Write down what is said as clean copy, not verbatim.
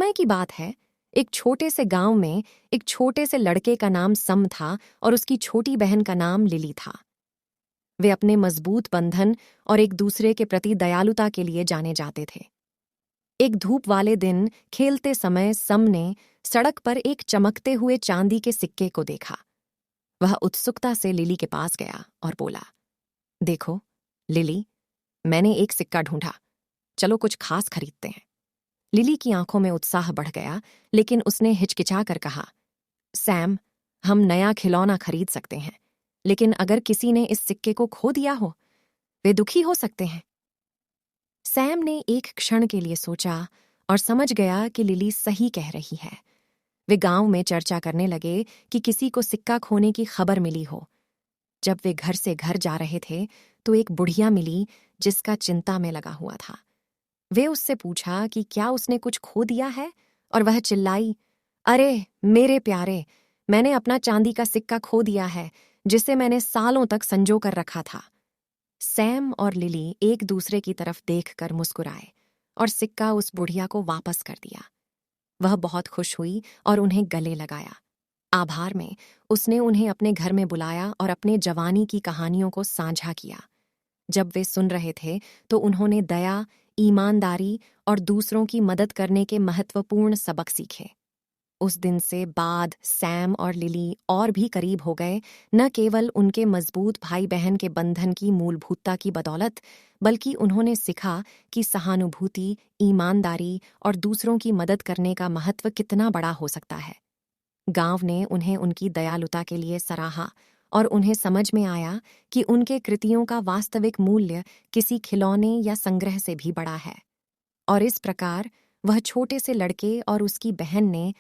समय की बात है, एक छोटे से गांव में एक छोटे से लड़के का नाम सम था और उसकी छोटी बहन का नाम लिली था। वे अपने मजबूत बंधन और एक दूसरे के प्रति दयालुता के लिए जाने जाते थे। एक धूप वाले दिन खेलते समय सम ने सड़क पर एक चमकते हुए चांदी के सिक्के को देखा। वह उत्सुकता से लिली के पास गया और बोला, देखो लिली, मैंने एक सिक्का ढूंढा, चलो कुछ खास खरीदते हैं। लिली की आंखों में उत्साह बढ़ गया, लेकिन उसने हिचकिचा कर कहा, सैम, हम नया खिलौना खरीद सकते हैं, लेकिन अगर किसी ने इस सिक्के को खो दिया हो, वे दुखी हो सकते हैं। सैम ने एक क्षण के लिए सोचा और समझ गया कि लिली सही कह रही है। वे गांव में चर्चा करने लगे कि किसी को सिक्का खोने की खबर मिली हो। जब वे घर से घर जा रहे थे तो एक बुढ़िया मिली जिसका चिंता में लगा हुआ था। वे उससे पूछा कि क्या उसने कुछ खो दिया है, और वह चिल्लाई, अरे मेरे प्यारे, मैंने अपना चांदी का सिक्का खो दिया है जिसे मैंने सालों तक संजो कर रखा था। सैम और लिली एक दूसरे की तरफ देखकर मुस्कुराए और सिक्का उस बुढ़िया को वापस कर दिया। वह बहुत खुश हुई और उन्हें गले लगाया। आभार में उसने उन्हें अपने घर में बुलाया और अपने जवानी की कहानियों को साझा किया। जब वे सुन रहे थे तो उन्होंने दया, ईमानदारी और दूसरों की मदद करने के महत्वपूर्ण सबक सीखे। उस दिन से बाद सैम और लिली और भी करीब हो गए, न केवल उनके मजबूत भाई बहन के बंधन की मूलभूतता की बदौलत, बल्कि उन्होंने सीखा कि सहानुभूति, ईमानदारी और दूसरों की मदद करने का महत्व कितना बड़ा हो सकता है। गांव ने उन्हें उनकी दयालुता के लिए सराहा और उन्हें समझ में आया कि उनके कृतियों का वास्तविक मूल्य किसी खिलौने या संग्रह से भी बड़ा है। और इस प्रकार वह छोटे से लड़के और उसकी बहन ने